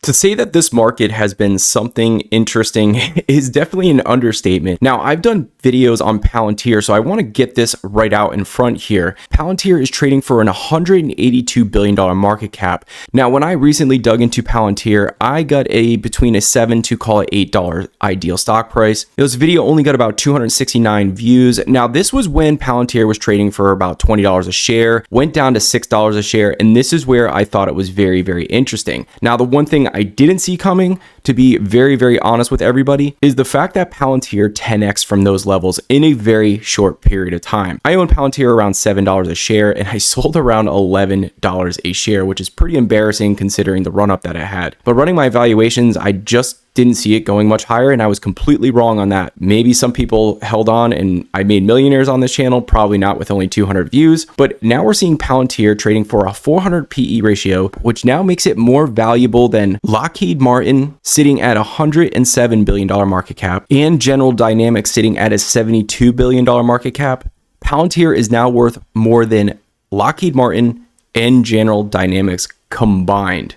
To say that this market has been something interesting is definitely an understatement. Now, I've done videos on Palantir, so I want to get this right out in front here. Palantir is trading for an $182 billion market cap. Now, when I recently dug into Palantir, I got between a $7 to call it $8 ideal stock price. This video only got about 269 views. Now, this was when Palantir was trading for about $20 a share, went down to $6 a share, and this is where I thought it was very, very interesting. Now, the one thing I didn't see coming, to be very, very honest with everybody, is the fact that Palantir 10x from those levels in a very short period of time. I own Palantir around $7 a share, and I sold around $11 a share, which is pretty embarrassing considering the run up that I had. But running my valuations, I just didn't see it going much higher, and I was completely wrong on that. Maybe some people held on and I made millionaires on this channel, probably not with only 200 views, but now we're seeing Palantir trading for a 400 PE ratio, which now makes it more valuable than Lockheed Martin sitting at a $107 billion market cap and General Dynamics sitting at a $72 billion market cap. Palantir is now worth more than Lockheed Martin and General Dynamics combined.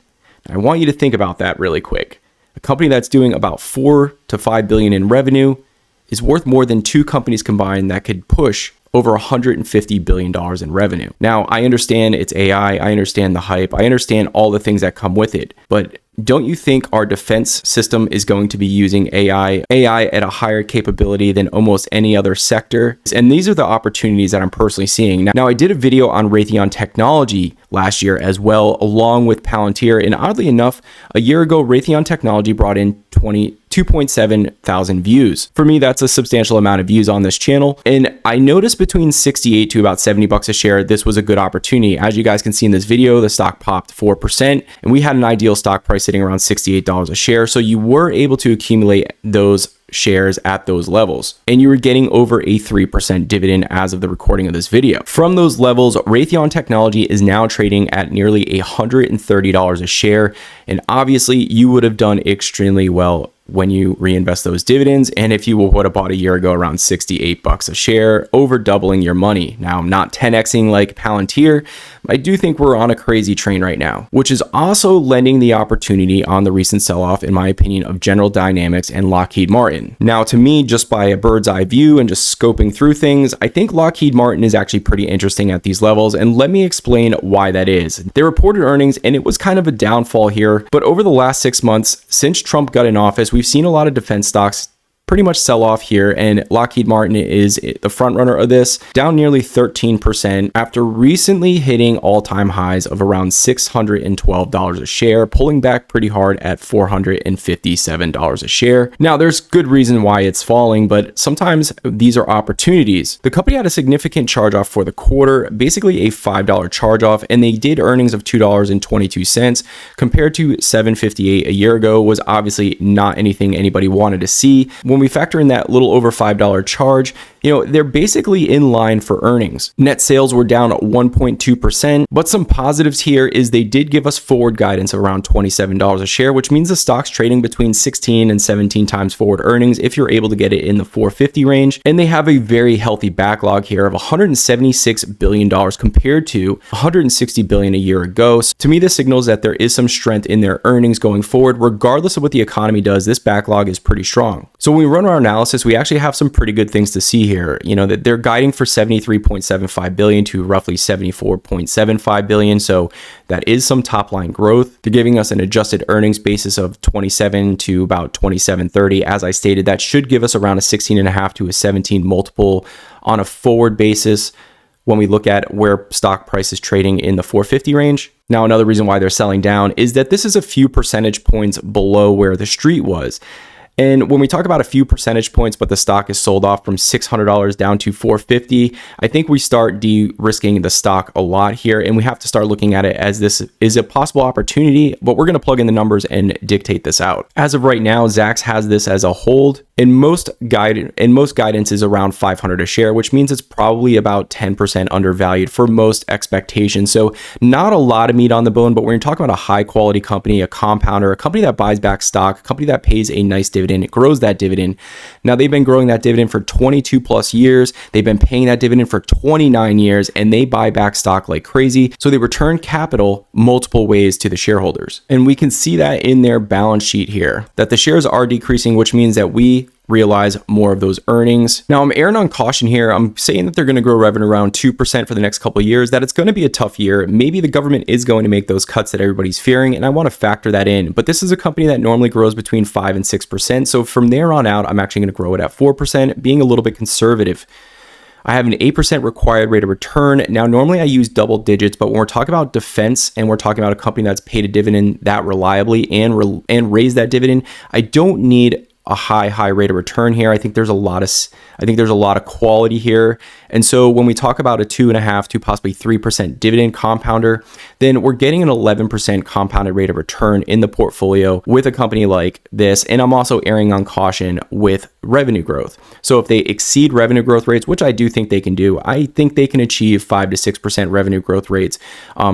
I want you to think about that really quick. A company that's doing about 4 to 5 billion in revenue is worth more than two companies combined that could push over $150 billion in revenue. Now, I understand it's AI, I understand the hype, I understand all the things that come with it, but don't you think our defense system is going to be using AI at a higher capability than almost any other sector? And these are the opportunities that I'm personally seeing. Now, I did a video on Raytheon Technology last year as well, along with Palantir. And oddly enough, a year ago, Raytheon Technology brought in 2.7 thousand views. For me, that's a substantial amount of views on this channel. And I noticed between 68 to about $70 a share, this was a good opportunity. As you guys can see in this video, the stock popped 4%, and we had an ideal stock price sitting around $68 a share. So you were able to accumulate those shares at those levels, and you were getting over a 3% dividend as of the recording of this video. From those levels, Raytheon Technology is now trading at nearly $130 a share, and obviously you would have done extremely well when you reinvest those dividends. And if you would have bought a year ago around $68 a share, over doubling your money. Now, I'm not 10xing like Palantir, but I do think we're on a crazy train right now, which is also lending the opportunity on the recent sell-off, in my opinion, of General Dynamics and Lockheed Martin. Now, to me, just by a bird's eye view and just scoping through things, I think Lockheed Martin is actually pretty interesting at these levels, and let me explain why that is. They reported earnings, and it was kind of a downfall here, but over the last 6 months, since Trump got in office, we've seen a lot of defense stocks pretty much sell off here, and Lockheed Martin is the front runner of this, down nearly 13% after recently hitting all-time highs of around $612 a share, pulling back pretty hard at $457 a share. Now, there's good reason why it's falling, but sometimes these are opportunities. The company had a significant charge-off for the quarter, basically a $5 charge-off, and they did earnings of $2.22 compared to $7.58 a year ago. Was obviously not anything anybody wanted to see. When we factor in that little over $5 charge, they're basically in line for earnings. Net sales were down 1.2%, but some positives here is they did give us forward guidance of around $27 a share, which means the stock's trading between 16 and 17 times forward earnings if you're able to get it in the 450 range. And they have a very healthy backlog here of $176 billion compared to $160 billion a year ago. So to me, this signals that there is some strength in their earnings going forward. Regardless of what the economy does, this backlog is pretty strong. So when we run our analysis, we actually have some pretty good things to see here. That they're guiding for 73.75 billion to roughly 74.75 billion. So that is some top line growth. They're giving us an adjusted earnings basis of 27 to about 27.30. As I stated, that should give us around a 16.5 to a 17 multiple on a forward basis when we look at where stock price is trading in the 450 range. Now, another reason why they're selling down is that this is a few percentage points below where the street was. And when we talk about a few percentage points, but the stock is sold off from $600 down to $450, I think we start de-risking the stock a lot here, and we have to start looking at it as this is a possible opportunity, but we're going to plug in the numbers and dictate this out. As of right now, Zacks has this as a hold, And most guidance is around 500 a share, which means it's probably about 10% undervalued for most expectations. So not a lot of meat on the bone, but we're going to talk about a high quality company, a compounder, a company that buys back stock, a company that pays a nice dividend, it grows that dividend. Now they've been growing that dividend for 22 plus years. They've been paying that dividend for 29 years, and they buy back stock like crazy. So they return capital multiple ways to the shareholders. And we can see that in their balance sheet here, that the shares are decreasing, which means that we realize more of those earnings. Now I'm erring on caution here. I'm saying that they're going to grow revenue around 2% for the next couple of years, that it's going to be a tough year. Maybe the government is going to make those cuts that everybody's fearing, and I want to factor that in. But this is a company that normally grows between 5 and 6%. So from there on out, I'm actually going to grow it at 4%, being a little bit conservative. I have an 8% required rate of return. Now, normally I use double digits, but when we're talking about defense and we're talking about a company that's paid a dividend that reliably and raised that dividend, I don't need a high rate of return here. I think there's a lot of quality here. And so when we talk about a 2.5 to possibly 3% dividend compounder, then we're getting an 11% compounded rate of return in the portfolio with a company like this. And I'm also erring on caution with revenue growth. So if they exceed revenue growth rates, which I do think they can do, I think they can achieve 5 to 6% revenue growth rates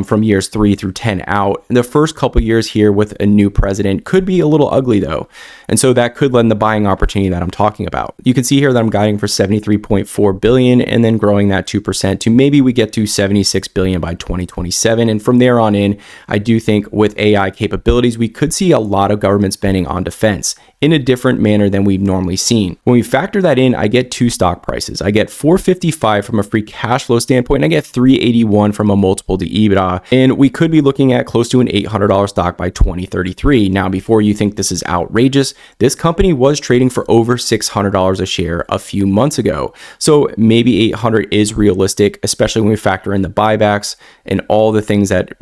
from years 3 through 10 out. The first couple years here with a new president could be a little ugly though. And so that could lend the buying opportunity that I'm talking about. You can see here that I'm guiding for 73.4 billion and then growing that 2% to maybe we get to 76 billion by 2027. And from there on in, I do think with AI capabilities, we could see a lot of government spending on defense in a different manner than we've normally seen. When we factor that in, I get two stock prices. I get 455 from a free cash flow standpoint, and I get 381 from a multiple to EBITDA. And we could be looking at close to an $800 stock by 2033. Now, before you think this is outrageous, this company was trading for over $600 a share a few months ago. So maybe 800 is realistic, especially when we factor in the buybacks and all the things that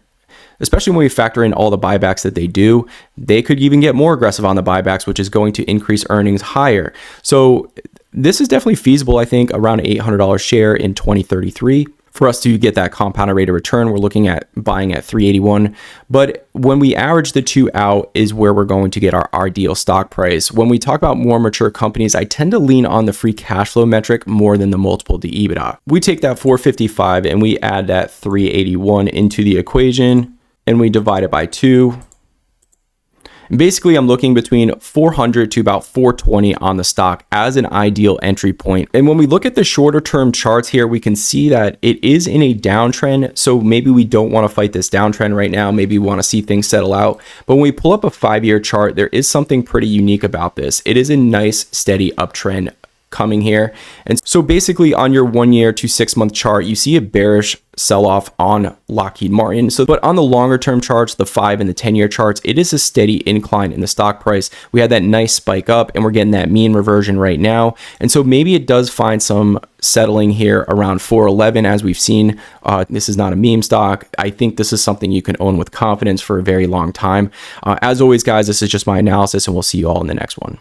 especially when we factor in all the buybacks that they do. They could even get more aggressive on the buybacks, which is going to increase earnings higher. So this is definitely feasible, I think, around $800 share in 2033. For us to get that compounded rate of return, we're looking at buying at 381. But when we average the two out is where we're going to get our ideal stock price. When we talk about more mature companies, I tend to lean on the free cash flow metric more than the multiple to EBITDA. We take that 455 and we add that 381 into the equation and we divide it by 2. And basically, I'm looking between 400 to about 420 on the stock as an ideal entry point. And when we look at the shorter term charts here, we can see that it is in a downtrend. So maybe we don't want to fight this downtrend right now. Maybe we want to see things settle out. But when we pull up a 5-year chart, there is something pretty unique about this. It is a nice steady uptrend coming here. And so basically on your 1 year to 6 month chart, you see a bearish sell-off on Lockheed Martin. But on the longer term charts, the 5 and the 10-year charts, it is a steady incline in the stock price. We had that nice spike up and we're getting that mean reversion right now. And so maybe it does find some settling here around 411 as we've seen. This is not a meme stock. I think this is something you can own with confidence for a very long time. As always, guys, this is just my analysis and we'll see you all in the next one.